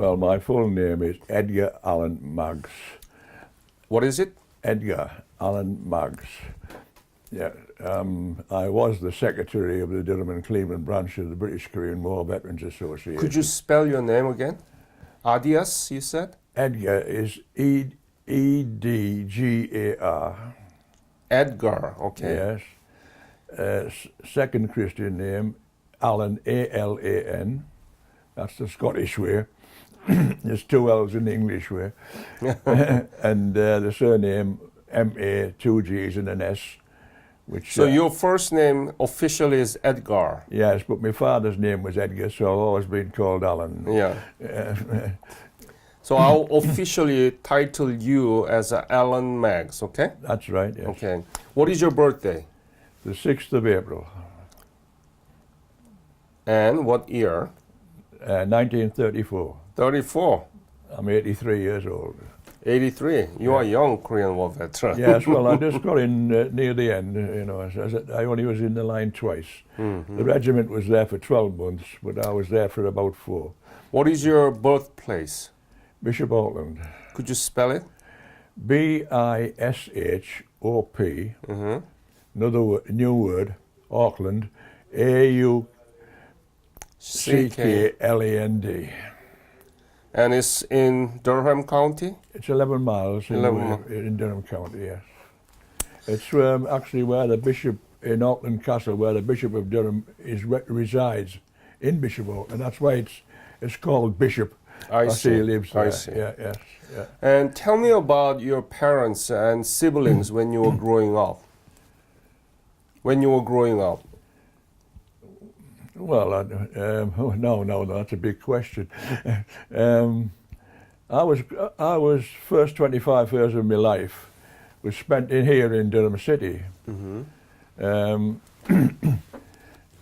Well, my full name is Edgar Allen Maggs. What is it? Edgar Allen Maggs. Yeah, I was the secretary of the Durham and Cleveland branch of the British Korean War Veterans Association. Could you spell your name again? Adias, you said? Edgar is Edgar. Edgar, okay. Yes. Second Christian name, Allen, Alan. That's the Scottish way. There's two L's in the English way. And the surname, M-A, two G's and an S. Which, So your first name officially is Edgar. Yes, but my father's name was Edgar, so I've always been called Alan. Yeah. So I'll officially title you as Alan Maggs, okay? That's right, yes. Okay. What is your birthday? The 6th of April, And what year? 1934. 34. I'm 83 years old. 83. You are a young Korean War veteran. Yes, well, I just got in near the end, you know. I only was in the line twice. Mm-hmm. The regiment was there for 12 months, but I was there for about 4. What is your birthplace? Bishop Auckland. Could you spell it? B-I-S-H-O-P, Mm-hmm. another new word, Auckland, A-U-C-K-L-A-N-D. And it's in Durham County? It's 11 miles 11 in Durham County, yes. It's actually where the bishop in Auckland Castle, where the Bishop of Durham resides in Bishop Auckland. That's why it's called Bishop. I see. He lives there. I see. Yeah, yes, yeah. And tell me about your parents and siblings when you were growing up. When you were growing up. Well, no, that's a big question. I was first 25 years of my life was spent in here in Durham City. Mm-hmm.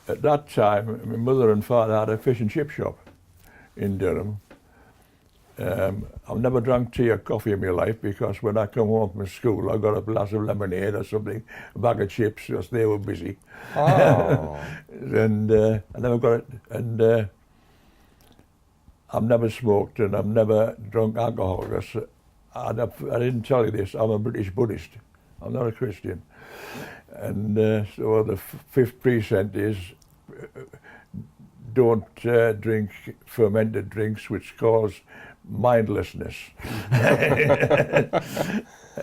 At that time, my mother and father had a fish and chip shop in Durham. I've never drank tea or coffee in my life because when I come home from school, I got a glass of lemonade or something, a bag of chips, because they were busy. Oh. And I never got it. And I've never smoked and I've never drunk alcohol. Because I didn't tell you this, I'm a British Buddhist. I'm not a Christian. And so the fifth precept is don't drink fermented drinks which cause mindlessness.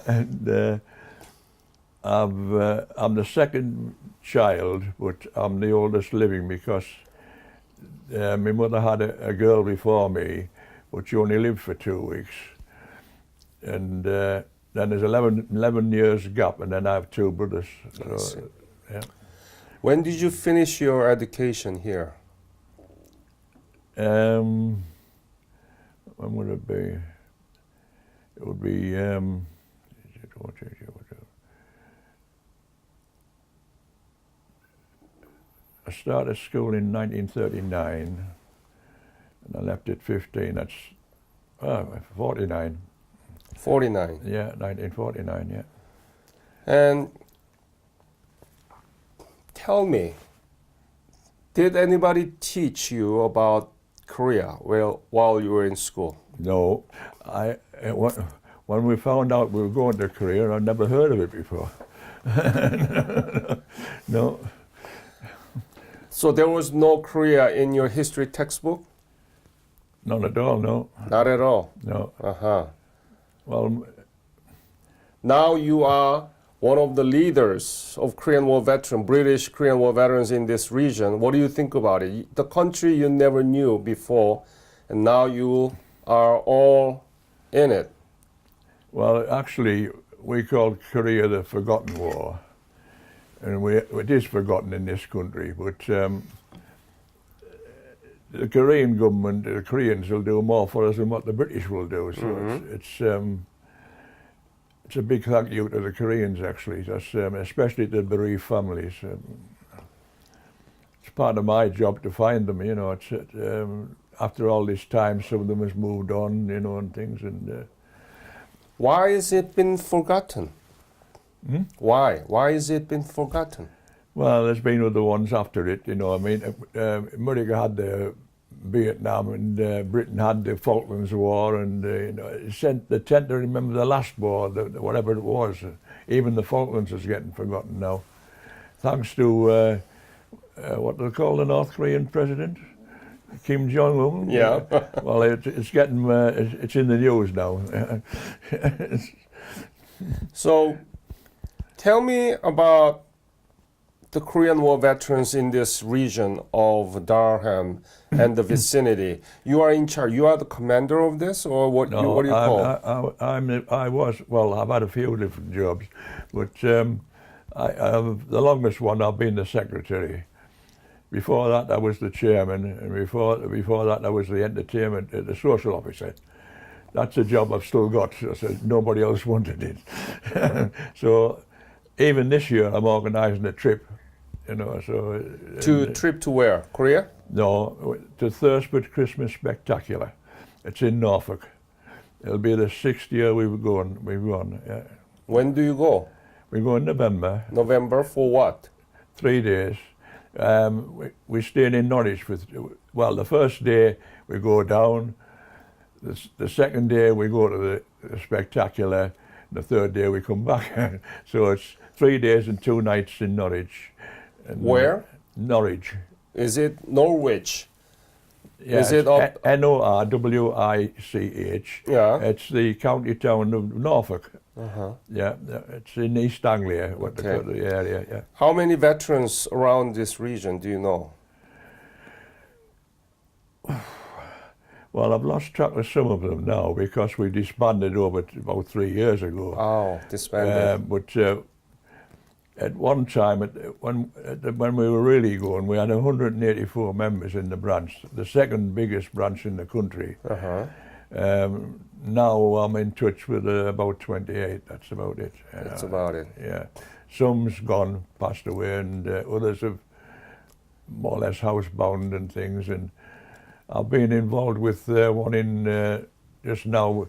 And I'm the second child, but I'm the oldest living because my mother had a girl before me, but she only lived for 2 weeks. And then there's 11 years gap, and then I have 2 brothers. So, yeah. When did you finish your education here? When would it be? It would be, I started school in 1939, and I left at 15, that's 49. 49. Yeah, 1949, yeah. And tell me, did anybody teach you about Korea while you were in school? No, when we found out we were going to Korea, I'd never heard of it before. No. So there was no Korea in your history textbook? Not at all, no. Not at all? No. Uh-huh. Well, now you are one of the leaders of Korean War veterans, British Korean War veterans in this region. What do you think about it? The country you never knew before, and now you are all in it. well, actually, we called Korea the Forgotten War. And it is forgotten in this country, but the Korean government, the Koreans will do more for us than what the British will do. So it's a big thank you to the Koreans, actually, especially to the bereaved families. It's part of my job to find them, you know. It's after all this time, some of them has moved on, you know, and things. And Why has it been forgotten? Why? Why has it been forgotten? well, there's been other ones after it, you know. I mean, America had the Vietnam, and Britain had the Falklands War, and they tend to remember the last war, whatever it was. Even the Falklands is getting forgotten now, thanks to what they call the North Korean president, Kim Jong Un. Yeah. Well, it's getting it's in the news now. So, tell me about the Korean War veterans in this region of Durham and the vicinity. You are in charge. You are the commander of this, or what? What do you call? I've had a few different jobs, but the longest one I've been the secretary. Before that, I was the chairman, and before that, I was the entertainment, the social officer. That's a job I've still got. So nobody else wanted it. So even this year, I'm organising a trip. Trip to where? Korea? No, to Thursford Christmas Spectacular. It's in Norfolk. It'll be the 6th year we've gone. Yeah. When do you go? We go in November. November for what? 3 days. We stayed in Norwich the first day we go down. The second day we go to the Spectacular. The third day we come back. So it's 3 days and 2 nights in Norwich. And where? Norwich. Is it Norwich? Yeah, is it up? Norwich. Yeah. It's the county town of Norfolk. Uh-huh. Yeah, it's in East Anglia, what they call the area. Yeah. How many veterans around this region do you know? Well, I've lost track of some of them now because we disbanded about 3 years ago. Oh, disbanded. But at one time, when we were really going, we had 184 members in the branch, the second biggest branch in the country. Uh-huh. Now I'm in touch with about 28. That's about it. That's about it. Yeah, some's gone, passed away, and others have more or less housebound and things. And I've been involved with one in just now.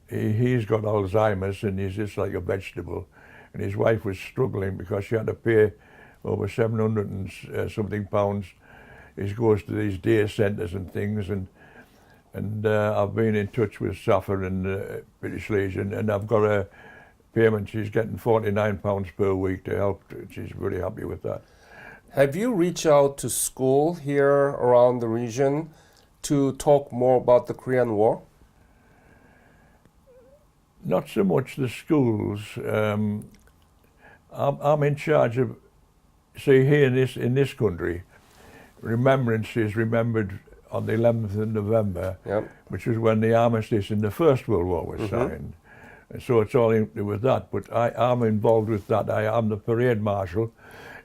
He's got Alzheimer's, and he's just like a vegetable. And his wife was struggling because she had to pay over 700 and something pounds. He goes to these day centres and things, and I've been in touch with SAFA and British Legion, and I've got a payment. She's getting £49 per week to help. She's really happy with that. Have you reached out to school here around the region to talk more about the Korean War? Not so much the schools. I'm in charge of, see, here in this country, remembrance is remembered on the 11th of November, Yep. which was when the armistice in the First World War was signed. And so it's all in with that. But I'm involved with that. I'm the parade marshal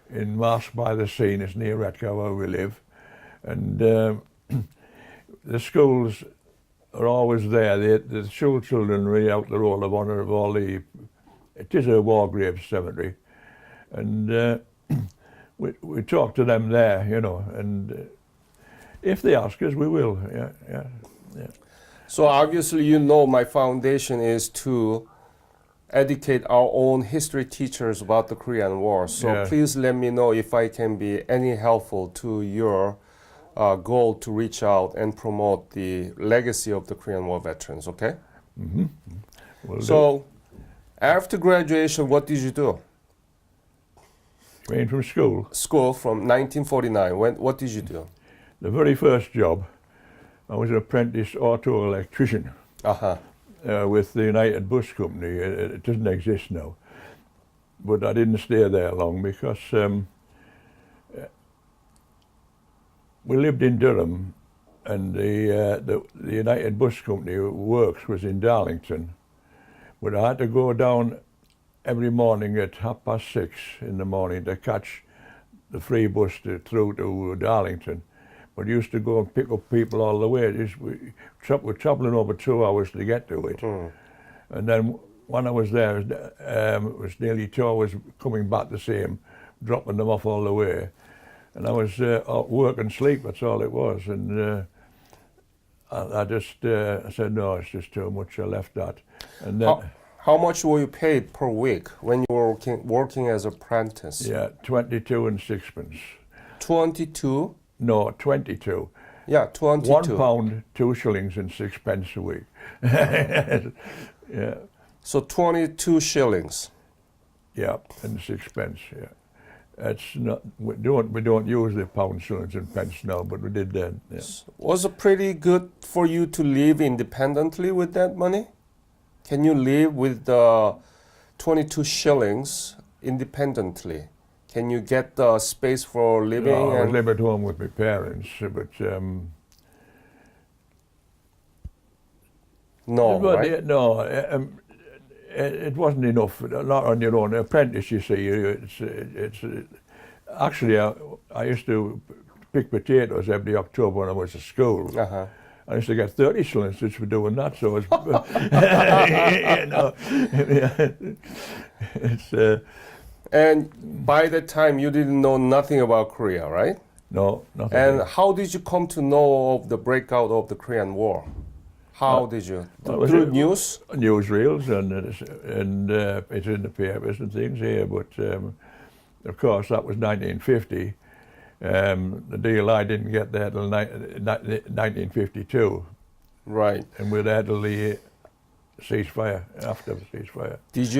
in Marsh by the Sea. It's near Redcar where we live. And the schools are always there. The school children read out the Roll of Honour of all the... It is a war graves cemetery. And we talk to them there, and if they ask us, we will, yeah. So obviously you know my foundation is to educate our own history teachers about the Korean War. So Yeah. please let me know if I can be any helpful to your goal to reach out and promote the legacy of the Korean War veterans, okay? Will do. So after graduation, what did you do? You mean from school? School from 1949. What did you do? The very first job, I was an apprentice auto electrician Uh-huh. with the United Bus Company. It doesn't exist now. But I didn't stay there long because we lived in Durham, and the United Bus Company works was in Darlington. But I had to go down every morning at 6:30 in the morning to catch the free bus through to Darlington. But used to go and pick up people all the way. We're travelling over 2 hours to get to it. And then when I was there, it was nearly 2 hours coming back the same, dropping them off all the way. And I was work and sleep, that's all it was. And I said, no, it's just too much. I left that. And then, How much were you paid per week when you were working as apprentice? yeah, 22 and sixpence. 22? No, 22. Yeah, 22. £1, 2 shillings and 6 pence a week. Yeah, So 22 shillings. yeah, and 6 pence. Yeah, it's not. We don't use the pound, shillings, and pence now, but we did then. Yeah. Was it pretty good for you to live independently with that money? Can you live with the 22 shillings independently? Can you get the space for living? No, I was and living at home with my parents, but no, but, right? no, it wasn't enough. Not on your own. Apprentice, you see, it's actually I used to pick potatoes every October when I was at school. Uh-huh. I used to get 30 shillings just for doing that. So it's, it's And by that time, you didn't know nothing about Korea, right? no, nothing. And how did you come to know of the breakout of the Korean War? How did you? well, Through it- news? Newsreels and it's in the papers and things here. But of course, that was 1950. The DLI didn't get there till 1952, Right. and we're there till the ceasefire, after the ceasefire. Did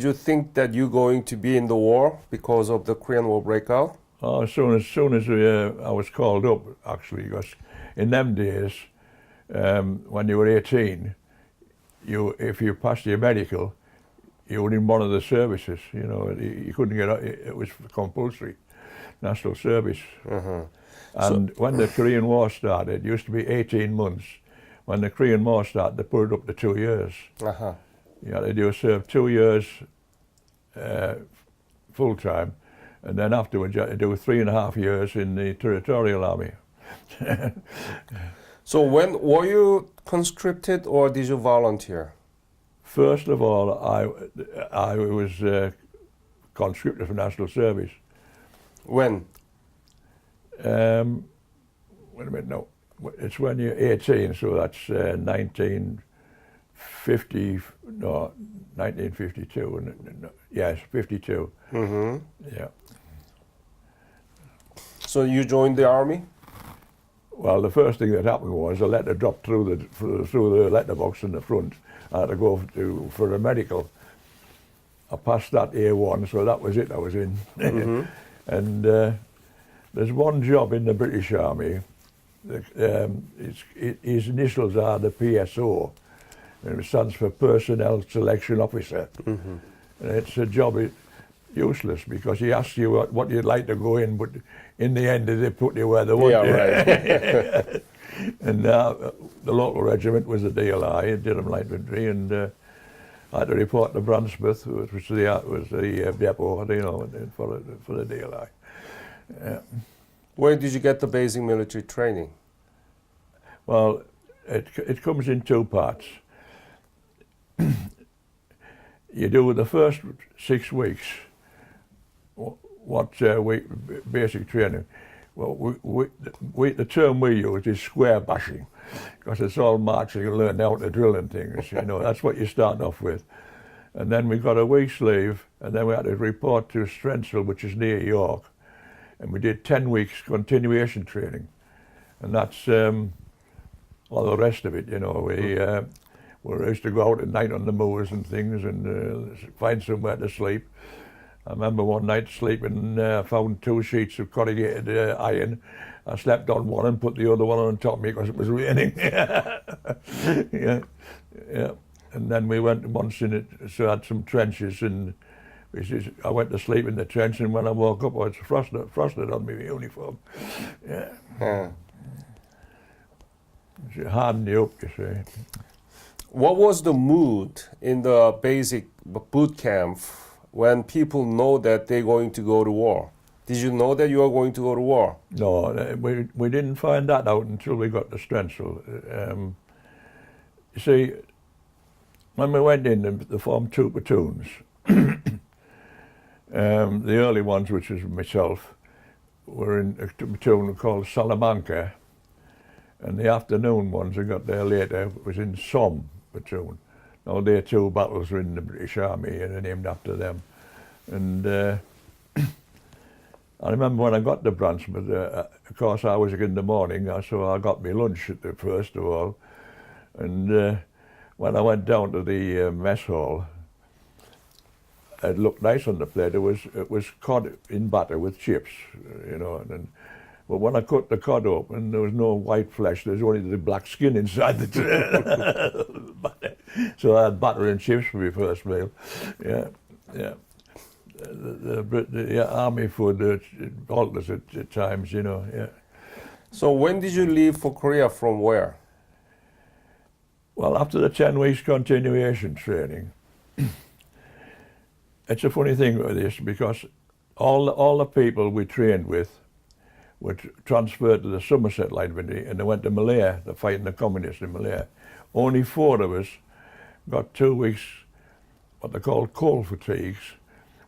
you think that you're going to be in the war because of the Korean War breakout? Oh, as soon as I was called up, actually, because in them days, when you were 18, if you passed your medical, you were in one of the services. You know, you couldn't get out. It was compulsory, national service. Uh-huh. And when the Korean War started, it used to be 18 months. When the Korean War started, they put it up to 2 years. Uh-huh. You had to serve 2 years full time, and then afterwards you had to do 3.5 years in the Territorial Army. So when were you conscripted or did you volunteer? First of all, I was conscripted for national service. When? Wait a minute, no. It's when you're 18, so that's 1950, no, 1952. Yes, 52. Mm-hmm. Yeah. So you joined the army? Well, the first thing that happened was a letter dropped through the letterbox in the front. I had to go for a medical. I passed that A1, so that was it. I was in. Mm-hmm. And there's one job in the British Army. His initials are the PSO, and it stands for Personnel Selection Officer. Mm-hmm. And it's a job useless because he asks you what you'd like to go in, but in the end they put you where they want you. Right. And the local regiment was the DLI, Durham Light Infantry, and I had to report to Brunsmouth, which was the depot, you know, for the DLI. Where did you get the basic military training? Well, it comes in 2 parts. You do the first 6 weeks, basic training. Well, the term we use is square bashing, because it's all marching and learning how to drill and things. You know, that's what you start off with. And then we got a week's leave, and then we had to report to Strensel, which is near York, and we did 10 weeks continuation training, and that's all the rest of it. You know, we used to go out at night on the moors and things, and find somewhere to sleep. I remember one night sleeping, found 2 sheets of corrugated iron. I slept on one and put the other one on top of me because it was raining. Yeah. And then we went once in it, so I had some trenches, and I went to sleep in the trench, and when I woke up, I was frosted on my uniform. Yeah. It hardened you up, you see. What was the mood in the basic boot camp when people know that they're going to go to war? Did you know that you are going to go to war? No, we didn't find that out until we got to Strensel. You see, when we went in, they formed 2 platoons. The early ones, which was myself, were in a platoon called Salamanca, and the afternoon ones that got there later was in Somme platoon. Now their 2 battles were in the British Army and they're named after them. And I remember when I got to Brunswick, of course I was in the morning, so I got my lunch at the first of all. And when I went down to the mess hall, it looked nice on the plate. It was cod in batter with chips, you know. But when I cut the cod open, there was no white flesh. There was only the black skin inside the tray. So I had batter and chips for my first meal. Yeah, yeah. The army food alters at times, you know. Yeah. So when did you leave for Korea? From where? Well, after the 10 weeks continuation training, it's a funny thing with this because all the people we trained with were transferred to the Somerset Line and they went to Malaya to fight the communists in Malaya. Only 4 of us got 2 weeks, what they call coal fatigues.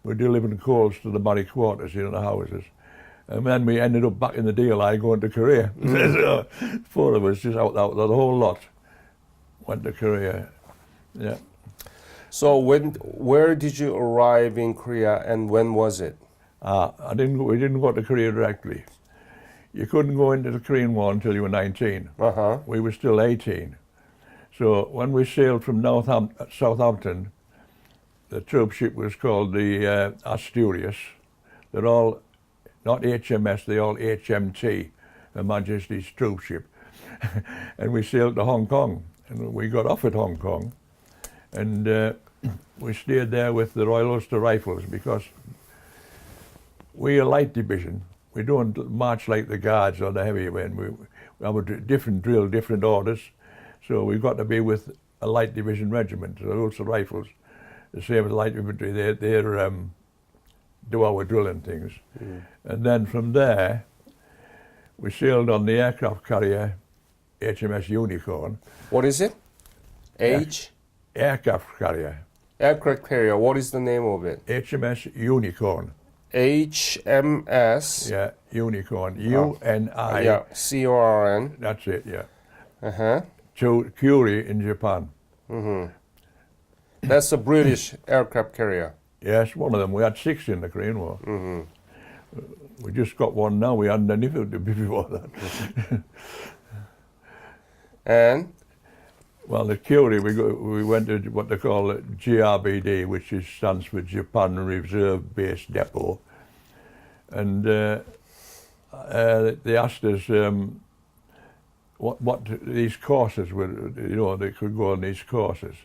We're delivering coals to the barrack quarters, you know, the houses. And then we ended up back in the DLI going to Korea. So 4 of us, just out the whole lot, went to Korea. Yeah. So where did you arrive in Korea and when was it? We didn't go to Korea directly. You couldn't go into the Korean War until you were 19. Uh-huh. We were still 18. So when we sailed from Southampton, the troop ship was called the Asturias. They're all not HMS, they're all HMT, Her Majesty's troop ship. And we sailed to Hong Kong, and we got off at Hong Kong, and we stayed there with the Royal Ulster Rifles because we're a light division. We don't march like the Guards or the heavy men. We have a different drill, different orders, so we've got to be with a light division regiment, the Ulster Rifles. The same as light infantry, they do our drilling things. Mm. And then from there, we sailed on the aircraft carrier HMS Unicorn. What is it? Aircraft carrier. Aircraft carrier, what is the name of it? HMS Unicorn. HMS? Yeah, Unicorn. U-N-I. Yeah, C-O-R-N. That's it, yeah. Uh-huh. To Curie in Japan. Mm-hmm. That's a British aircraft carrier. Yes, one of them. We had 6 in the Korean War. Mm-hmm. We just got one now. We hadn't any before that. And? Well, the Curie, we went to what they call GRBD, which stands for Japan Reserve Base Depot. And they asked us what these courses were, you know, they could go on these courses.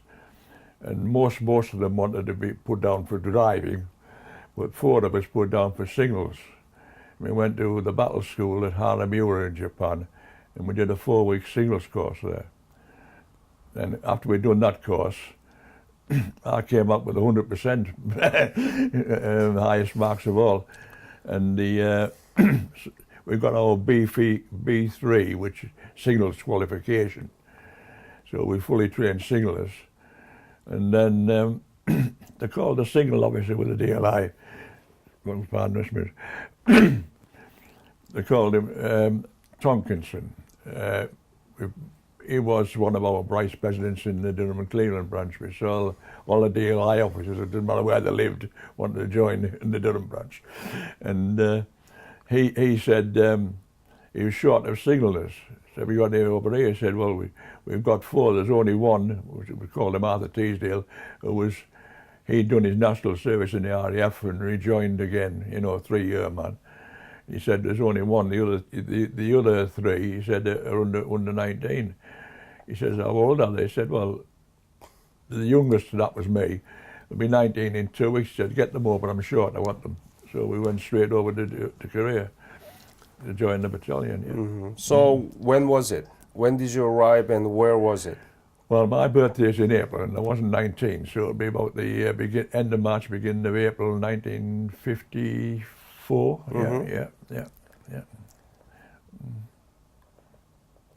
And most of them wanted to be put down for driving, but 4 of us put down for signals. We went to the battle school at Haramura in Japan, and we did a 4-week signals course there. And after we'd done that course, I came up with 100%, the highest marks of all. And we got our B3, which is signals qualification. So we fully trained signalers. And then they called the signal officer with the DLI. They called him Tonkinson. He was one of our vice presidents in the Durham and Cleveland branch. So all the DLI officers, it didn't matter where they lived, wanted to join in the Durham branch. And he said he was short of signalers. So we got him over here. He said, well, we've got 4. There's only one, which we called him Arthur Teasdale, he'd done his national service in the RAF and rejoined again, you know, 3-year man. He said there's only one. The other 3, he said, are under 19. He says, how old are they? He said, well, the youngest, that was me. They'll be 19 in 2 weeks. He said, get them over, I'm short, I want them. So we went straight over to Korea to join the battalion. Yeah. Mm-hmm. So when was it? When did you arrive and where was it? Well, my birthday's in April and I wasn't 19, so it'll be about the end of March, beginning of April 1954. Mm-hmm. Yeah.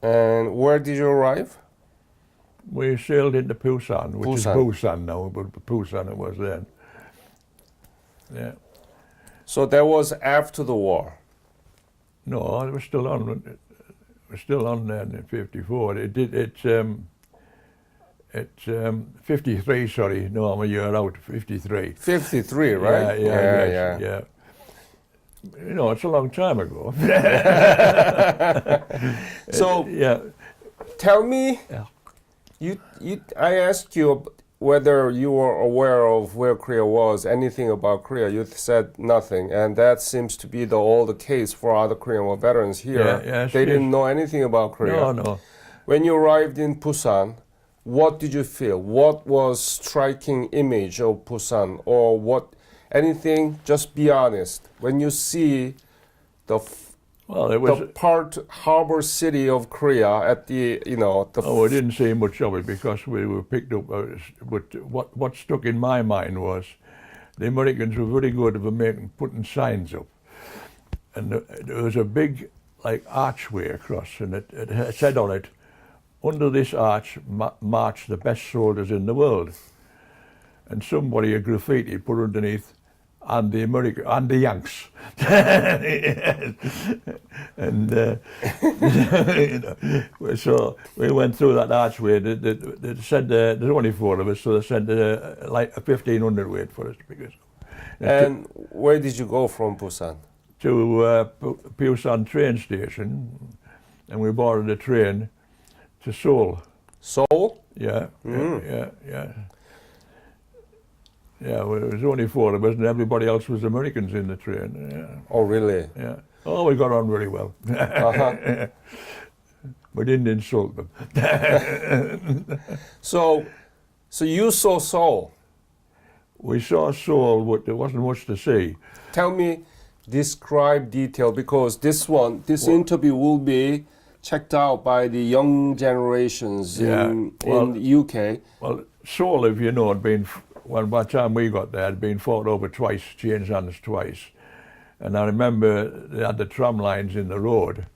And where did you arrive? We sailed into Busan, which is Busan now, but Busan it was then. Yeah. So that was after the war? No, it was still on. It was still on then in '54. It's 53. Sorry, no, I'm a year out. 53. 53, right? Yeah. You know, it's a long time ago. So Yeah. tell me, I asked you whether you were aware of where Korea was, anything about Korea. You said nothing, and that seems to be all the case for other Korean War veterans here. Yeah, yes, they didn't yes. know anything about Korea. No. When you arrived in Busan, what did you feel? What was striking image of Busan, or what? Anything? Just be honest. When you see the Well, it was. the part harbor city of Korea at the Oh, I didn't see much of it because we were picked up. But what stuck in my mind was the Americans were very good at putting signs up, and there was a big archway across, and it said on it, "Under this arch march the best soldiers in the world." And somebody, a graffiti, put underneath, and the Yanks. And so we went through that archway. They said there's only 4 of us, so they said 1,500 wait for us because. And where did you go from Busan? To Busan train station, and we boarded a train to Seoul. Seoul? Yeah. Yeah, well, there was only 4 of us, and everybody else was Americans in the train. Yeah. Oh, really? Yeah. Oh, we got on very well. Uh-huh. We didn't insult them. So you saw Seoul. We saw Seoul, but there wasn't much to see. Tell me, describe detail, because this interview will be checked out by the young generations in the UK. Well, Seoul, if you know, had been, by the time we got there, had been fought over twice, changed hands twice. And I remember they had the tram lines in the road,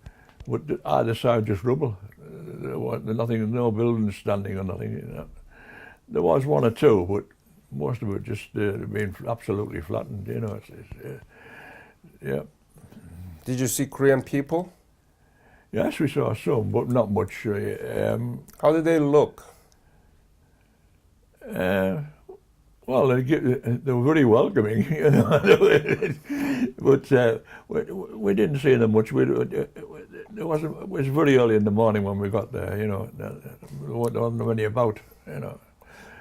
but either side just rubble. There was nothing, no buildings standing or nothing. You know. There was 1 or 2, but most of it just been absolutely flattened. You know, yeah. Did you see Korean people? Yes, we saw some, but not much. How did they look? Well, they were very welcoming, you know. But we didn't see them much. It was very early in the morning when we got there, you know. There wasn't many about, you know.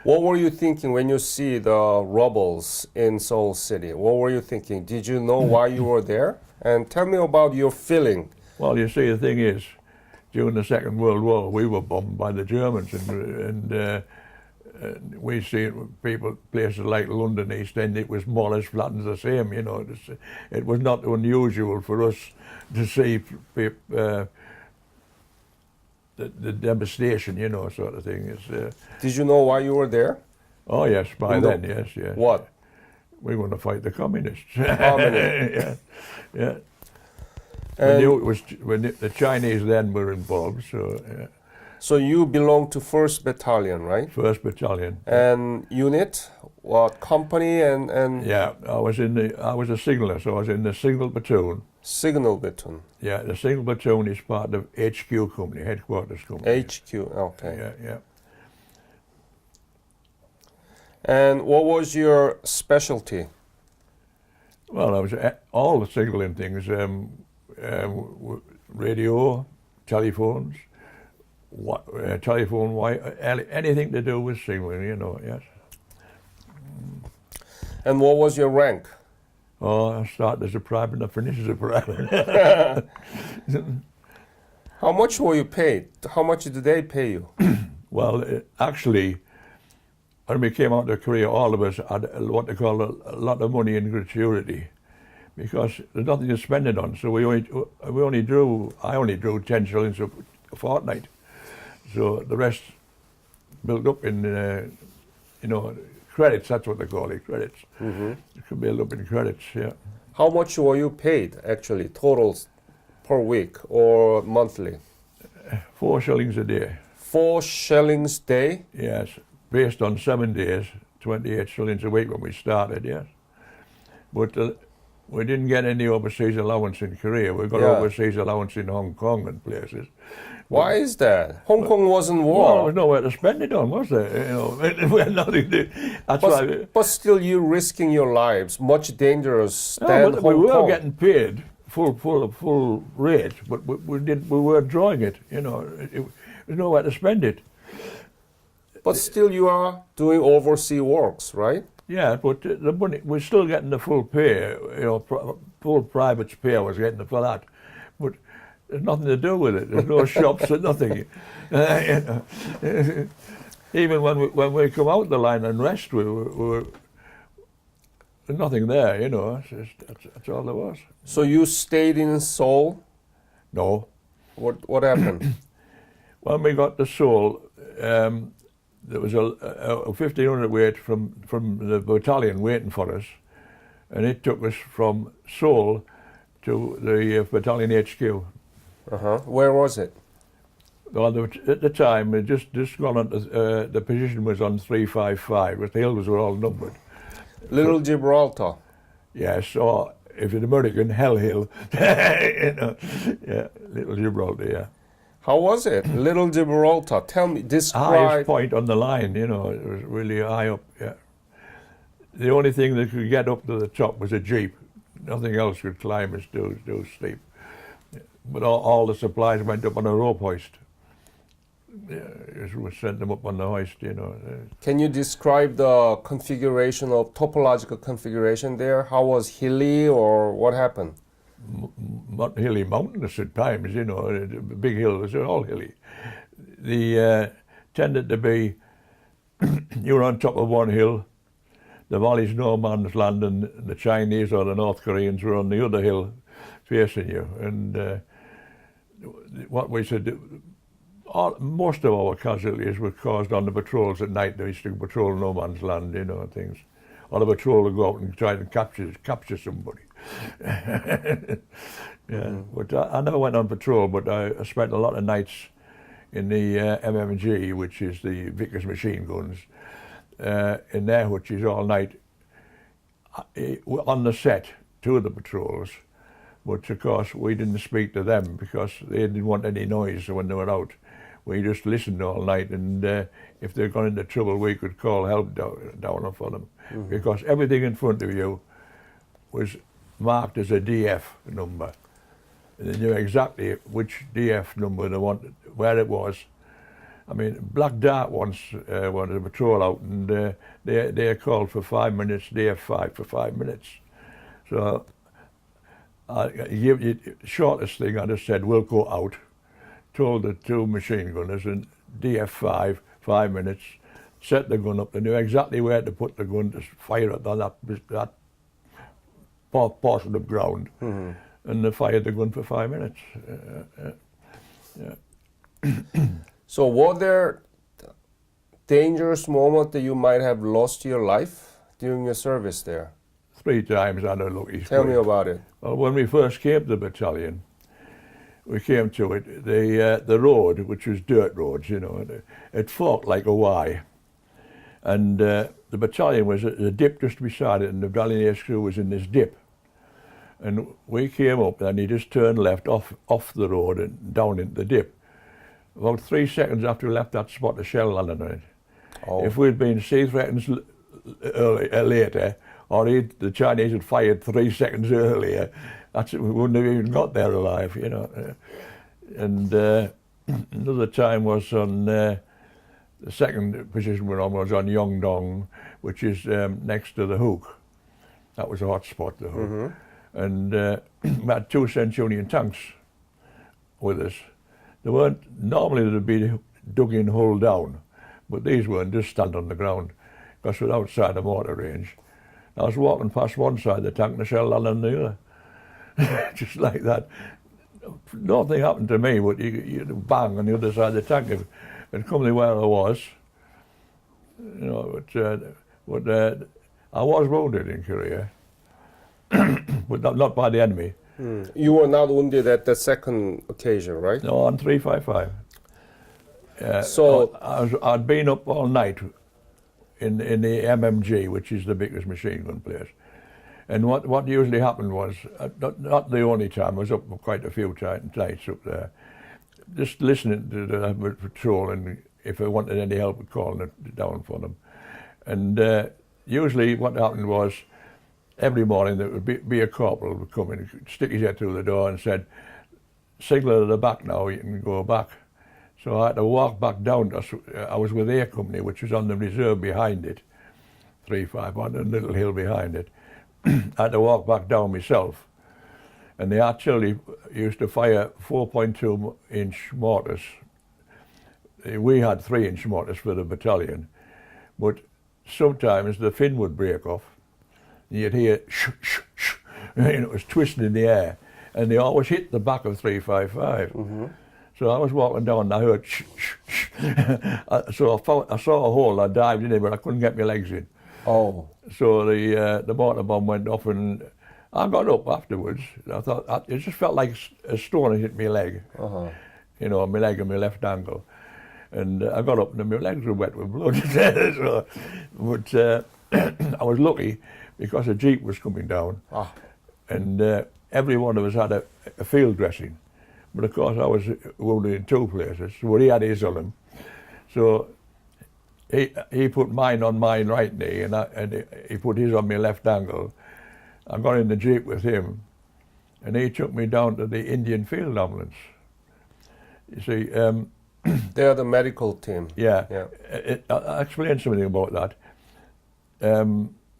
What were you thinking when you see the rubbles in Seoul City? What were you thinking? Did you know why you were there? And tell me about your feeling. Well, you see, the thing is, during the Second World War, we were bombed by the Germans, and we see places like London, East End, it was more or less flattened the same, you know. It was not unusual for us to see the devastation, you know, sort of thing. Did you know why you were there? Oh, yes, by then, yes. What? We want to fight the communists. Communists. Yeah. We knew it was when the Chinese then were involved, so yeah. So you belong to 1st Battalion, right? 1st Battalion. And unit, what company and? Yeah, I was a signaller, so I was in the signal platoon. Signal platoon. Yeah, the signal platoon is part of HQ company, headquarters company. HQ, okay. Yeah. And what was your specialty? Well, I was all the signaling things, radio, telephones, telephone wire, anything to do with signaling, you know, yes. And what was your rank? Oh, I started as a private and I finished as a private. How much were you paid? How much did they pay you? Well, actually, when we came out to Korea, all of us had what they call a lot of money in gratuity, because there's nothing to spend it on. So I only drew 10 shillings a fortnight. So the rest built up in, credits. That's what they call it, credits. Mm-hmm. It could build up in credits, yeah. How much were you paid, actually, totals per week or monthly? 4 shillings a day. 4 shillings a day? Yes, based on 7 days, 28 shillings a week when we started, yes. But we didn't get any overseas allowance in Korea. We got Yeah. overseas allowance in Hong Kong and places. Why is that? Hong Kong wasn't Well, there war. was nowhere to spend it on, was there? You know, we had nothing to. That's why. But still, you risking your lives, much dangerous No, than but Hong we were Kong. getting paid full rate, but we were drawing it. You know, there's nowhere to spend it. But still, you are doing overseas works, right? Yeah, but the money we're still getting the full pay. You know, full private pay. I was getting for that, but there's nothing to do with it. There's no shops or nothing. You know. Even when we come out the line and rest, we were there's nothing there. You know, that's all there was. So you stayed in Seoul. No. What happened? When we got to Seoul, there was a 1,500 weight from the battalion waiting for us, and it took us from Seoul to the battalion HQ. Where was it? Well, at the time, it just gone on. The position was on 355, but the hills were all numbered. Little Gibraltar. Yes, or if you're American, Hell Hill. You know, yeah, Little Gibraltar. Yeah. How was it? Little Gibraltar. Tell me, Highest describe. point on the line, you know, it was really high up, yeah. The only thing that could get up to the top was a jeep. Nothing else could climb, it's too steep. But all the supplies went up on a rope hoist. Yeah, we sent them up on the hoist, you know. Can you describe the configuration of topological configuration there? How was hilly or what happened? Not hilly, mountainous at times, you know, the big hills, they're all hilly. The tended to be, you were on top of one hill, the valley's no man's land, and the Chinese or the North Koreans were on the other hill facing you. And what we said, most of our casualties were caused on the patrols at night. They used to patrol no man's land, you know, and things. Or the patrol would go out and try and capture somebody. Yeah, but I never went on patrol, but I spent a lot of nights in the MMG, which is the Vickers machine guns, in there, which is all night on the set, two of the patrols. But of course, we didn't speak to them because they didn't want any noise when they were out. We just listened all night, and if they got into trouble, we could call help down for them. Because everything in front of you was marked as a DF number. And they knew exactly which DF number they wanted, where it was. I mean, Black Dart once wanted a patrol out, and they called for 5 minutes, DF5 for 5 minutes. So, shortest thing I just said, we'll go out. Told the two machine gunners, and DF5, 5 minutes, set the gun up. They knew exactly where to put the gun to fire it on that portion of ground. And they fired the gun for 5 minutes. So were there dangerous moments that you might have lost your life during your service there? 3 times I had a lucky Tell me streak. about it. Well, when we first came to the battalion, we came to it, the road, which was dirt roads, you know, it forked like a Y. And the battalion was at the dip just beside it, and the battalion HQ was in this dip. And we came up, and he just turned left off the road and down into the dip. About 3 seconds after we left that spot, a shell landed on it. Oh. If we'd been 6 seconds later, or the Chinese had fired 3 seconds earlier, we wouldn't have even got there alive, you know. And another time was on the second position we're on was on Yongdong, which is next to the Hook. That was a hot spot, the Hook. And we had 2 Centurion tanks with us. They weren't, normally they'd be dug in hull down, but these weren't, just stand on the ground, because we're outside the mortar range. I was walking past one side of the tank and the shell landed on the other. Just like that. Nothing happened to me, but you bang on the other side of the tank. It come to where I was, you know. But I was wounded in Korea, but not by the enemy. You were not wounded at the second occasion, right? No, on 355. So I'd been up all night in the MMG, which is the biggest machine gun place, And what usually happened was, not the only time, I was up quite a few nights up there, just listening to the patrol, and if I wanted any help, calling it down for them. And usually what happened was, every morning there would be a corporal would come in, stick his head through the door and said, signal to the back now, you can go back. So I had to walk back down. I was with Air Company, which was on the reserve behind it, 3-5, on a little hill behind it. I had to walk back down myself. And they actually used to fire 4.2-inch mortars. We had 3-inch mortars for the battalion. But sometimes the fin would break off. And you'd hear shh, shh, shh, and it was twisting in the air. And they always hit the back of 355. Mm-hmm. So I was walking down and I heard shh, shh, shh. So I saw a hole, I dived in it, but I couldn't get my legs in. Oh. So the mortar bomb went off, and I got up afterwards. I thought, it just felt like a stone had hit my leg. Uh-huh. You know, my leg and my left ankle. And I got up and my legs were wet with blood. But I was lucky because a jeep was coming down. Ah. And every one of us had a field dressing. But of course I was wounded in 2 places. Well, he had his on him. So he put mine on my right knee, and he put his on my left ankle. I got in the jeep with him, and he took me down to the Indian Field Ambulance. You see, They are the medical team. yeah. Yeah. I'll explain something about that.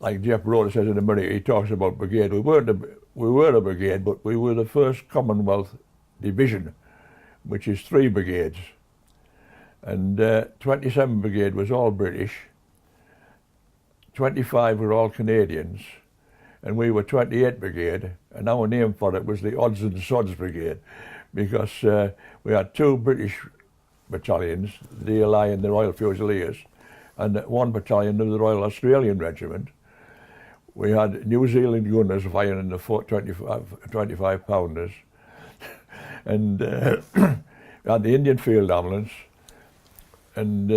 Like Jeff Rhoda says in America, he talks about brigade. We were a brigade, but we were the first Commonwealth division, which is 3 brigades. And 27 Brigade was all British, 25 were all Canadians, and we were 28 Brigade, and our name for it was the Odds and Sods Brigade, because we had 2 British battalions, the DLI and the Royal Fusiliers, and 1 battalion of the Royal Australian Regiment. We had New Zealand gunners firing the 25 pounders, and we had the Indian Field Ambulance, and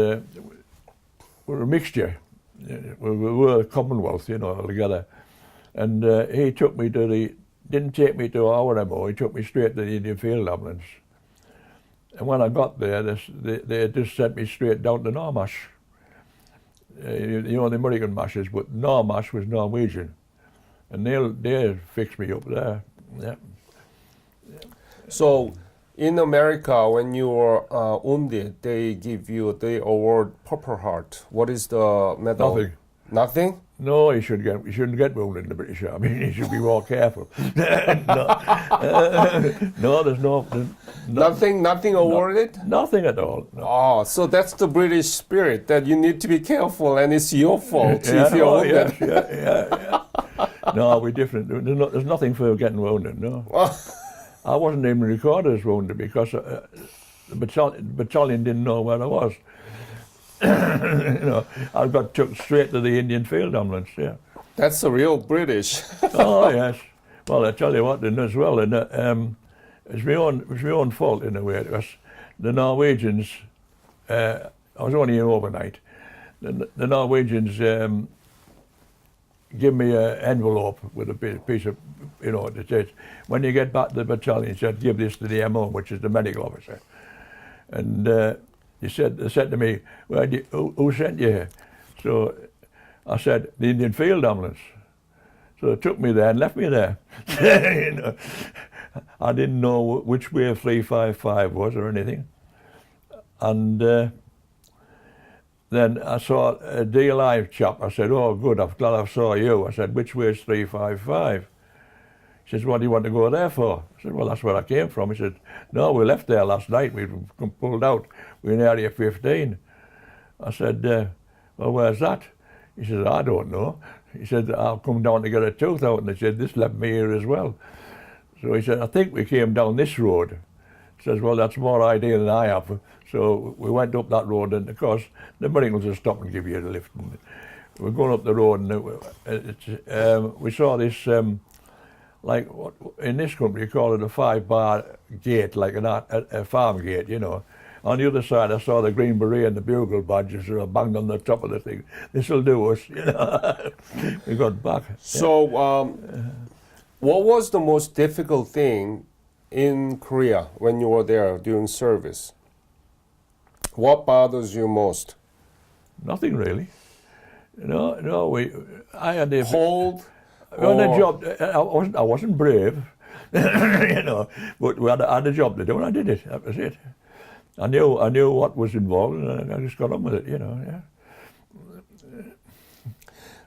we're a mixture. We were a Commonwealth, you know, altogether. And he took me to didn't take me to our MO, he took me straight to the Indian Field Ambulance. And when I got there, they just sent me straight down to Normash. You know, the American mashes, but Normash was Norwegian. And they fixed me up there. Yeah. So, in America, when you were wounded, they award Purple Heart. What is the medal? Nothing. Nothing? No, you shouldn't get wounded in the British Army. You should be more careful. No, there's Nothing awarded? nothing at all. No. Oh, so that's the British spirit, that you need to be careful and it's your fault if you're wounded. Yeah. No, we're different. There's nothing for getting wounded, no. I wasn't even recorded as wounded because the battalion didn't know where I was. You know, I got took straight to the Indian Field Ambulance, yeah. That's the real British. Oh, yes. Well, I tell you what, and as well, and it's my own fault in a way, because the Norwegians, I was only in overnight, the Norwegians give me an envelope with a piece of, you know, that says, when you get back to the battalion, he said, give this to the MO, which is the medical officer. And they said to me, well, who sent you here? So I said, the Indian Field Ambulance. So they took me there and left me there. You know, I didn't know which way 355 was or anything. And then I saw a DLI chap. I said, oh, good, I'm glad I saw you. I said, which way is 355? He says, what do you want to go there for? I said, well, that's where I came from. He said, no, we left there last night. We pulled out. We're in Area 15. I said, well, where's that? He said, I don't know. He said, I'll come down to get a tooth out. And he said, this left me here as well. So he said, I think we came down this road. He says, well, that's more idea than I have. So we went up that road, and of course, the Marines will stop and give you a lift. And we're going up the road, and we saw this, like in this country, you call it a 5-bar gate, like a farm gate, you know. On the other side, I saw the green beret and the bugle badges that are banged on the top of the thing. This'll do us, you know. We got back. So, what was the most difficult thing in Korea when you were there during service? What bothers you most? Nothing really. No. I had the Cold? on the or- job. I wasn't brave, you know. But we had a job to do, and I did it. That was it. I knew what was involved, and I just got on with it, you know. Yeah.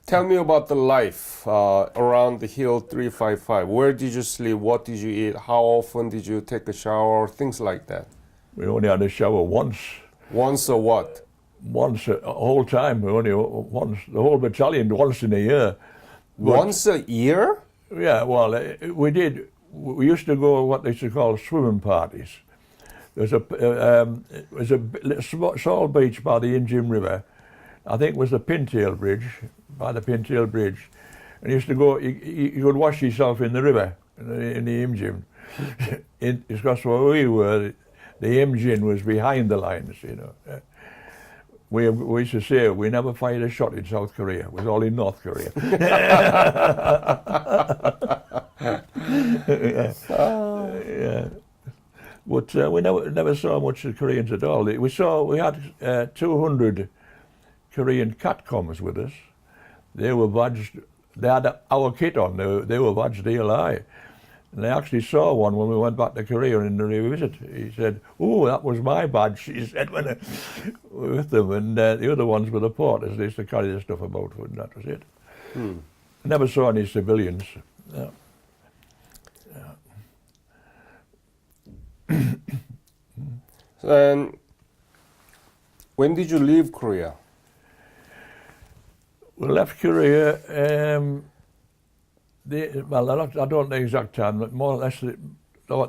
Tell me about the life around the Hill 355. Where did you sleep? What did you eat? How often did you take a shower? Things like that. We only had a shower once. Once or what? Once a whole time. We only once the whole battalion once in a year. But- Once a year? Yeah, well, we did. We used to go what they used to call swimming parties. There's a small beach by the Injim River. I think it was the Pintail Bridge, by the Pintail Bridge. And you used to go. You could wash yourself in the river in the Imjin. Because where we were, the Imjin was behind the lines. You know. We used to say we never fired a shot in South Korea. It was all in North Korea. Yeah. But we never saw much of Koreans at all. We had 200 Korean catcoms with us. They were badged. They had our kit on. They were badged ELI. And I actually saw one when we went back to Korea in the revisit. He said, "Oh, that was my badge," he said, when we were with them. And the other ones were the porters. They used to carry the stuff about, and that was it. Never saw any civilians. No. And when did you leave Korea? We left Korea, I don't know the exact time, but more or less at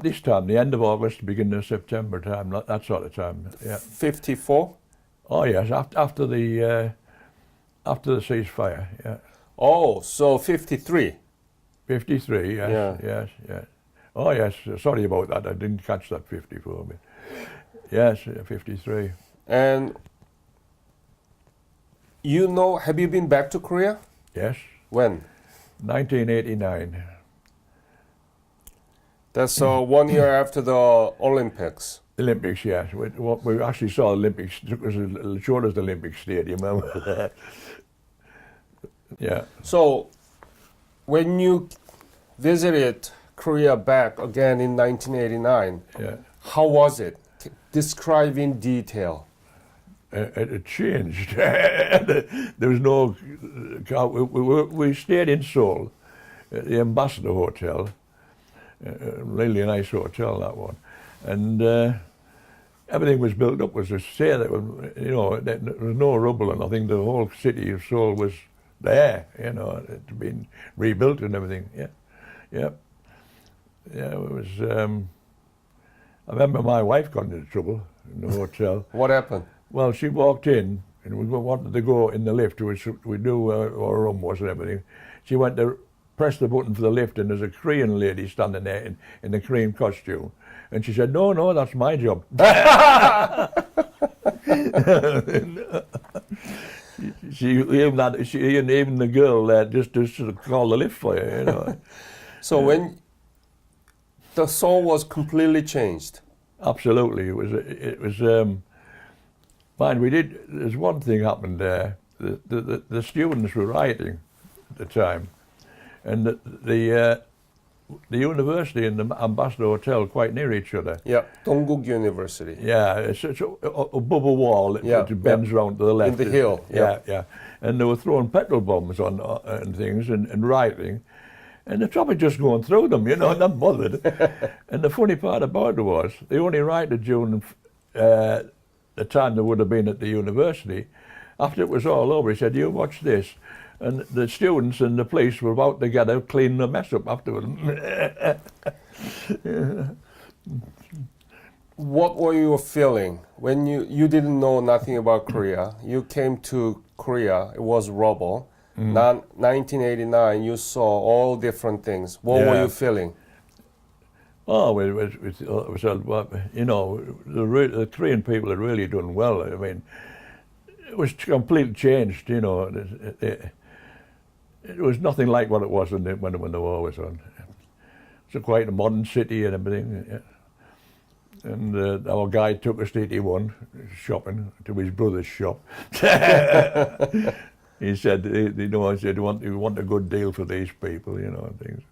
this time, the end of August, beginning of September time, that sort of time. Yeah. 54? Oh yes, after the ceasefire. Yeah. Oh, so 53. 53. Yes. Yeah. Yes. Oh yes. Sorry about that. I didn't catch that 54. But yes, 53. And have you been back to Korea? Yes. When? 1989. That's 1 year after the Olympics. Olympics, yes. We actually saw Olympics. Showed us the Olympic Stadium. Remember? Yeah. So, when you visited Korea back again in 1989, Yeah. how was it? Describe in detail. It changed. There was no. We stayed in Seoul, at the Ambassador Hotel. Really nice hotel, that one, and everything was built up. Was to say that there was no rubble or nothing. The whole city of Seoul was there. It had been rebuilt and everything. Yeah. It was. I remember my wife got into trouble in the hotel. What happened? Well, she walked in, and we wanted to go in the lift, which we knew where our room was and everything. She went to press the button for the lift, and there's a Korean lady standing there in the Korean costume. And she said, no, that's my job. Even the girl there just to call the lift for you, So when the Seoul was completely changed. Absolutely, it was. Mind, there's one thing happened there. The students were rioting at the time, and the university and the Ambassador Hotel quite near each other. Yeah, Dongguk University. Yeah, it's above a wall that bends round to the left. In the hill. Yeah. And they were throwing petrol bombs on and things and rioting. And the traffic just going through them, not bothered. And the funny part about it was, they only rioted during the time they would have been at the university. After it was all over, he said, "You watch this." And the students and the police were about to get out, clean the mess up afterwards. What were you feeling when you didn't know nothing about Korea? You came to Korea, it was rubble. 1989, you saw all different things. What were Yeah. you feeling? Oh, you know, the Korean people had really done well. I mean, it was completely changed, you know. It was nothing like what it was when the war was on. It's quite a modern city and everything. Yeah. And our guide took us to 81 shopping to his brother's shop. He said, you know, I said, you want a good deal for these people, you know, and things.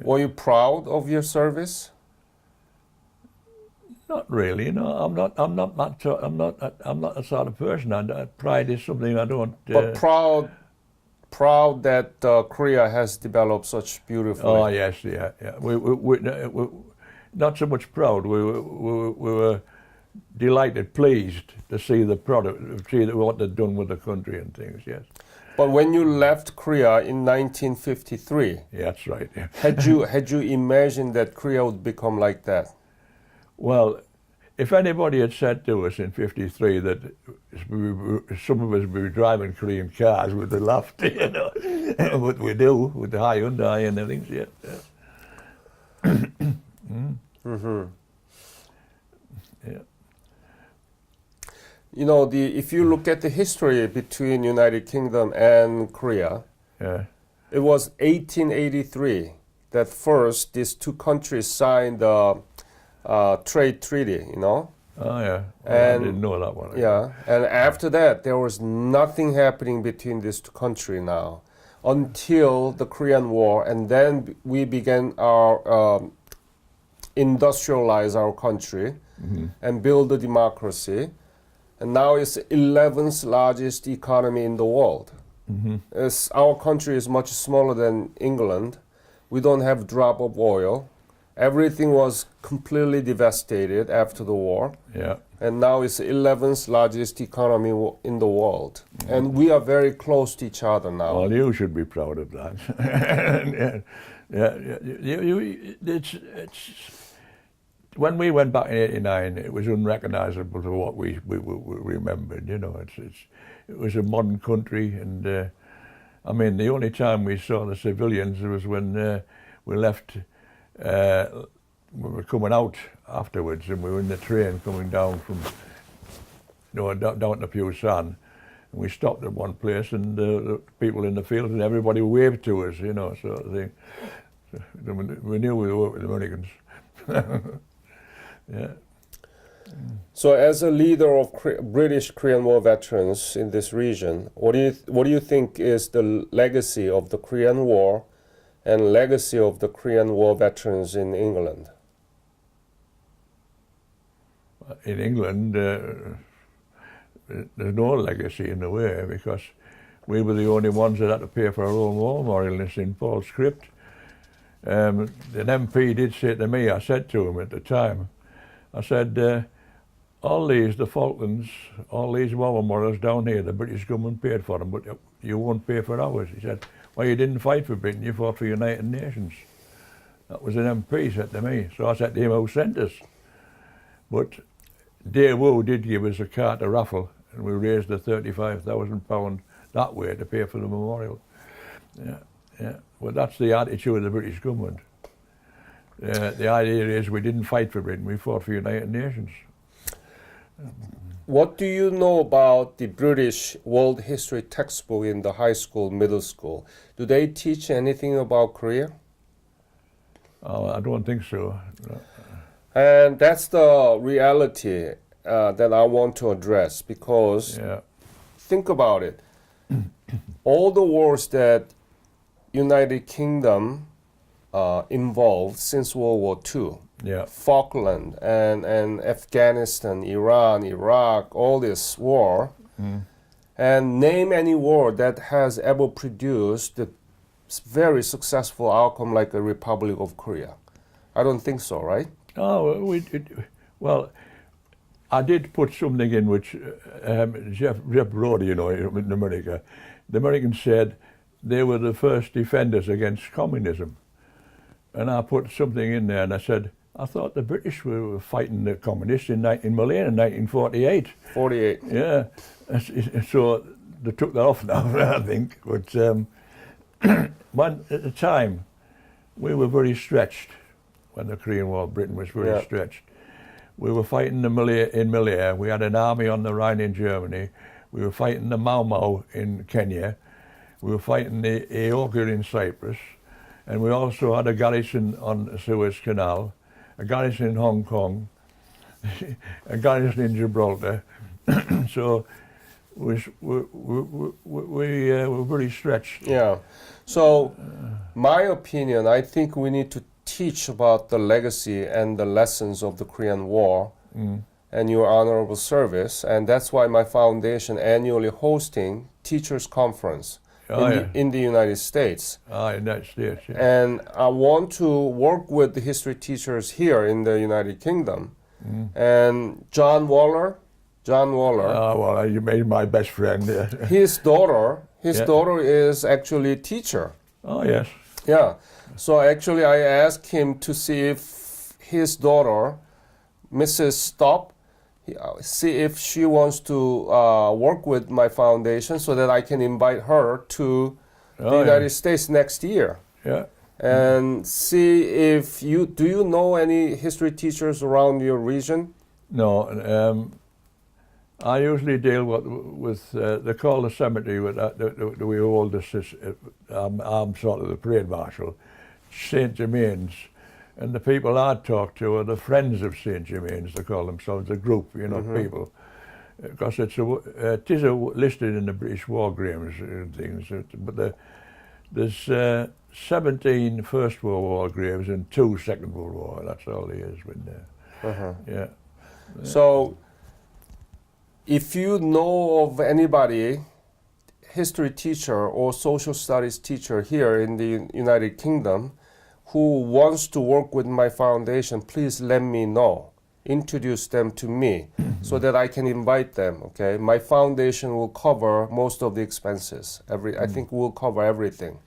Were you proud of your service? Not really, you know. I'm not a sort of person. Pride is something I don't. But proud that Korea has developed such beautifully. Oh yes, yeah. We not so much proud. We were delighted, pleased to see the product, see what they'd done with the country and things. Yes. But when you left Korea in 1953, Yeah, that's right. Yeah. had you imagined that Korea would become like that? Well, if anybody had said to us in '53 that some of us would be driving Korean cars, we'd have laughed, you know. What we do with the Hyundai and everything. Yeah. Mm-hmm. Yeah. You know, if you look at the history between United Kingdom and Korea, Yeah. it was 1883 that first these two countries signed a trade treaty, you know? Oh yeah. Well, And- I didn't know that one. Yeah, and after that, there was nothing happening between these two countries now until the Korean War, and then we began our industrialize our country and build a democracy, and now it's 11th largest economy in the world. As our country is much smaller than England, we don't have drop of oil. Everything was completely devastated after the war. Yeah. And now it's the 11th largest economy in the world. And we are very close to each other now. Well, you should be proud of that. It's when we went back in '89, it was unrecognisable to what we remembered. You know, it was a modern country, and I mean, the only time we saw the civilians was when we left. We were coming out afterwards, and we were in the train coming down from, down to Pusan, and we stopped at one place, and the people in the field and everybody waved to us, you know, sort of thing. So we knew we were with the Americans. Yeah. So, as a leader of British Korean War veterans in this region, what do you think is the legacy of the Korean War and legacy of the Korean War veterans in England? In England, there's no legacy in a way, because we were the only ones that had to pay for our own war memorial in St. Paul's Crypt. An MP did say to me, I said to him at the time, I said, all these, the Falklands, all these war memorials down here, the British government paid for them, but you won't pay for ours. He said, well, you didn't fight for Britain, you fought for United Nations. That was an MP said to me. So I said to him, who sent us? But Daewoo did give us a Carter raffle, and we raised the £35,000 that way to pay for the memorial. Yeah. Well, that's the attitude of the British government. The idea is we didn't fight for Britain, we fought for United Nations. What do you know about the British world history textbook in the high school, middle school? Do they teach anything about Korea? I don't think so. No. And that's the reality that I want to address, because Yeah. think about it. All the wars that United Kingdom involved since World War II, Yeah. Falkland and Afghanistan, Iran, Iraq, all this war, and name any war that has ever produced a very successful outcome like the Republic of Korea. I don't think so, right? Oh, well, I did put something in which Jeff Brodie, you know, in America, the Americans said they were the first defenders against communism. And I put something in there and I said, I thought the British were fighting the communists in Malaya in 1948. 48. Yeah. So they took that off now, I think. But at the time, we were very stretched. when the Korean War, Britain was very Yeah. stretched. We were fighting in Malaya. We had an army on the Rhine in Germany. We were fighting the Mau Mau in Kenya. We were fighting the Aoka in Cyprus. And we also had a garrison on the Suez Canal, a garrison in Hong Kong, a garrison in Gibraltar. So we were very stretched. Yeah. So, my opinion, I think we need to teach about the legacy and the lessons of the Korean War and your honorable service. And that's why my foundation annually hosting teachers conference in the United States. United States, yeah. And I want to work with the history teachers here in the United Kingdom. And John Waller, Well, you made my best friend. his daughter Yeah. is actually a teacher. Oh, yes. Yeah. So actually, I asked him to see if his daughter, Mrs. Stopp, see if she wants to work with my foundation so that I can invite her to the Oh, yeah. United States next year. Yeah. And see if do you know any history teachers around your region? No, I usually deal with they call the cemetery with the we hold this. I'm sort of the parade marshal, Saint Germain's, and the people I talk to are the friends of Saint Germain's. They call themselves a group, people, because it is listed in the British War Graves and things. But there's 17 First World War graves and 2 Second World War. That's all there is with there. Yeah. So, if you know of anybody, history teacher or social studies teacher here in the United Kingdom, who wants to work with my foundation, please let me know. Introduce them to me so that I can invite them, okay? My foundation will cover most of the expenses. I think we'll cover everything,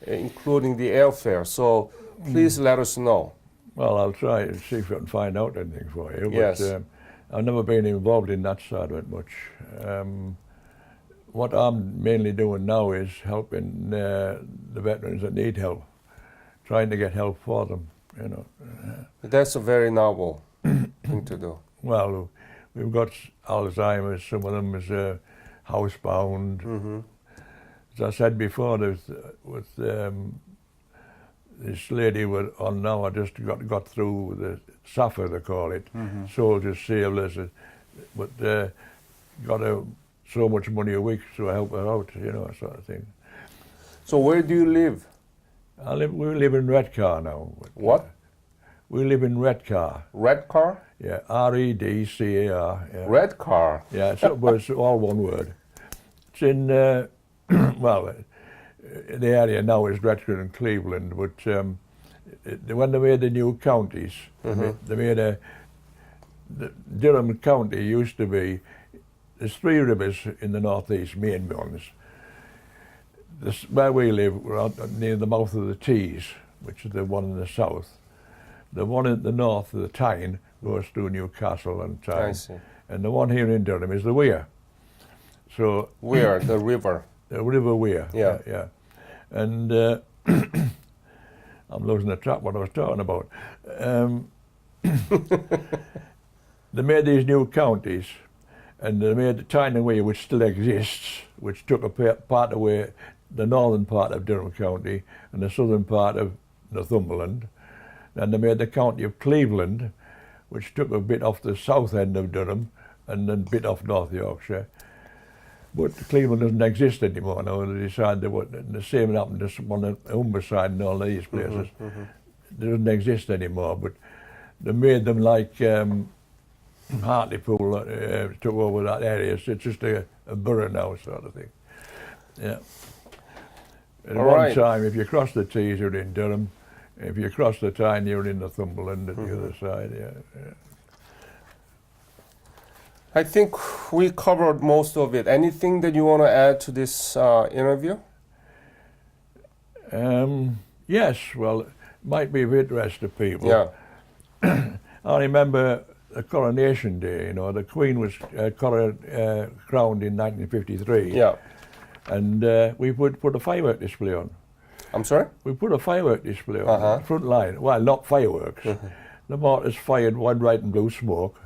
including the airfare. So please let us know. Well, I'll try and see if I can find out anything for you. Yes. But I've never been involved in that side of it much. What I'm mainly doing now is helping the veterans that need help, trying to get help for them, That's a very noble thing to do. Well, we've got Alzheimer's, some of them is housebound. As I said before, with this lady on now, I just got through the SAFA, they call it, Soldiers Sailors, but got so much money a week to help her out, sort of thing. So where do you live? We live in Redcar now. What? We live in Redcar. Redcar? Yeah, Redcar. Yeah. Redcar. Yeah, it's all one word. It's in, the area now is Redcar and Cleveland, but when they made the new counties, they made Durham County used to be, there's 3 rivers in the northeast, main ones. Where we live, we're out near the mouth of the Tees, which is the one in the south. The one in the north, the Tyne, goes through Newcastle and Tyne. I see. And the one here in Durham is the Wear. So Where? The river. the River Wear. Yeah. Yeah. And I'm losing the track what I was talking about. They made these new counties, and they made the Tyne and Wear, which still exists, which took a part away, the northern part of Durham County and the southern part of Northumberland. Then they made the county of Cleveland, which took a bit off the south end of Durham and then a bit off North Yorkshire. But Cleveland doesn't exist anymore now. They decided the same happened to on the Humberside and all these places. They doesn't exist anymore, but they made them like Hartlepool took over that area. So it's just a borough now, sort of thing. Yeah. At All one right. time, if you cross the Tees, you're in Durham. If you cross the Tyne, you're in Northumberland at the other side. Yeah. I think we covered most of it. Anything that you want to add to this interview? Yes, well, it might be of interest to people. Yeah. I remember the coronation day, the Queen was crowned in 1953. Yeah. And we put a firework display on. I'm sorry? We put a firework display on Uh-huh. the front line. Well, not fireworks. The mortars fired one white and blue smoke.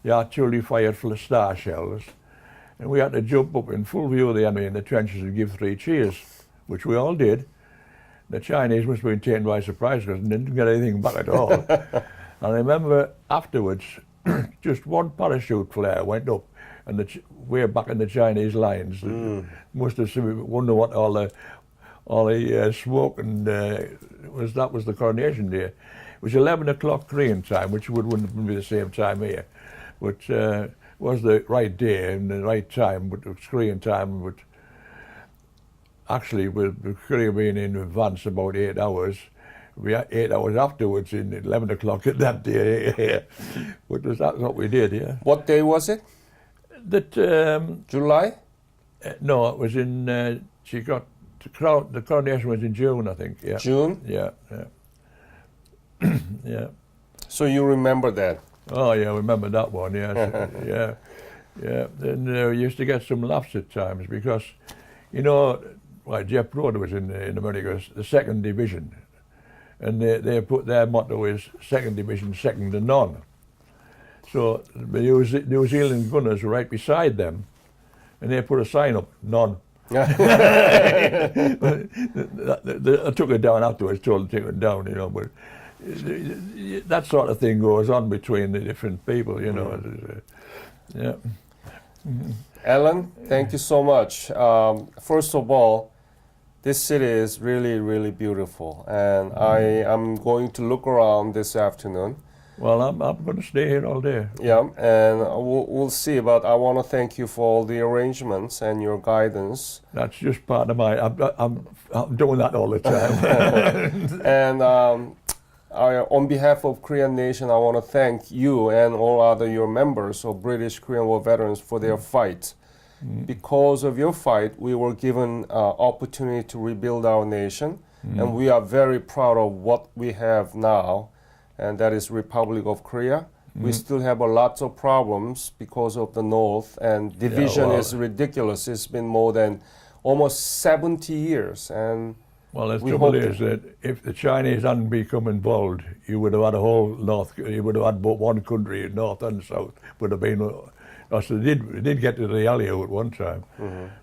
The artillery fired full of star shells. And we had to jump up in full view of the enemy in the trenches and give 3 cheers, which we all did. The Chinese must have been taken by surprise because they didn't get anything back at all. And I remember afterwards, just one parachute flare went up, and way back in the Chinese lines. Must have wondered what all the smoke and that was the coronation day. It was 11 o'clock Korean time, which wouldn't be the same time here, but was the right day and the right time, but it was Korean time. But actually, with Korea being in advance about 8 hours, we had 8 hours afterwards in 11 o'clock at that day. But that's what we did, yeah. What day was it? That July? no, it was in. She got the coronation was in June, I think. Yeah. June? Yeah, yeah, yeah. So you remember that? Oh yeah, I remember that one. Yes, yeah, yeah. And we used to get some laughs at times because, you know, well, Jeff Broad was in America, the 2nd Division, and they put their motto is 2nd Division, second to none. So the New Zealand gunners were right beside them, and they put a sign up, none. I took it down afterwards, told them to take it down, you know, but that sort of thing goes on between the different people, you know. Yeah. Alan, thank you so much. First of all, this city is really, really beautiful, and I am going to look around this afternoon. Well, I'm going to stay here all day. Yeah, and we'll see, but I want to thank you for all the arrangements and your guidance. That's just part of my. I'm doing that all the time. And on behalf of Korean Nation, I want to thank you and all other your members of British Korean War veterans for their fight. Because of your fight, we were given opportunity to rebuild our nation, and we are very proud of what we have now, and that is Republic of Korea. We still have a lot of problems because of the North, and division is ridiculous. It's been more than almost 70 years, and well, the trouble is that if the Chinese hadn't become involved, you would have had a whole North. You would have had but one country, North and South. Would have been. Also, they did get to the Allier at one time,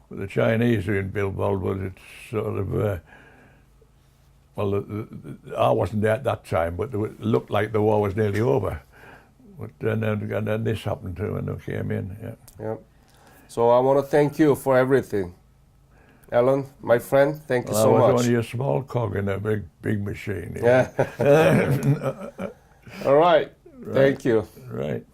but the Chinese were involved. But it's sort of. Well, I wasn't there at that time, but it looked like the war was nearly over. But then this happened too, and they came in. Yeah. Yeah. So I want to thank you for everything. Alan, my friend, thank you so much. I was only a small cog in a big machine. Yeah. All right. Thank you. Right.